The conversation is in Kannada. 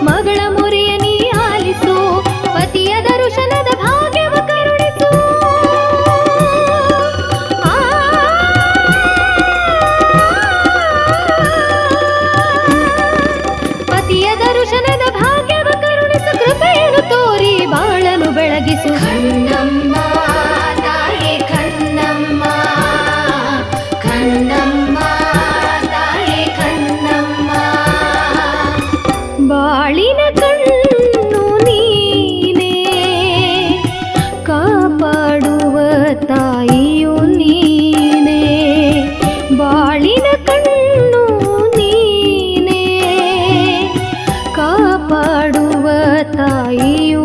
ಮಗಳ ಮೊರೆಯ ನೀ ಆಲಿಸು, ಪತಿಯ ದರ್ಶನದ ಭಾಗ್ಯವ ಕರುಣಿಸು. ಪತಿಯ ದರ್ಶನದ ಭಾಗ್ಯವ ಕರುಣಿಸು, ಕೃಪೆಯನ್ನು ತೋರಿ ಬಾಳನು ಬೆಳಗಿಸು. ಕಣ್ಣಮ್ಮ ತಾಯೇ ಕಣ್ಣಮ್ಮ, ಕಣ್ಣಮ್ಮ ತಾಯೇ ಕಣ್ಣಮ್ಮ. ಬಾಳಿನ ಕಣ್ಣು ನೀನೇ, ಕಾಪಾಡುವ ತಾಯಿಯು ನೀನೇ. ಬಾಳಿನ ಕಣ್ಣು ನೀನೇ, ಕಾಪಾಡುವ ತಾಯಿಯು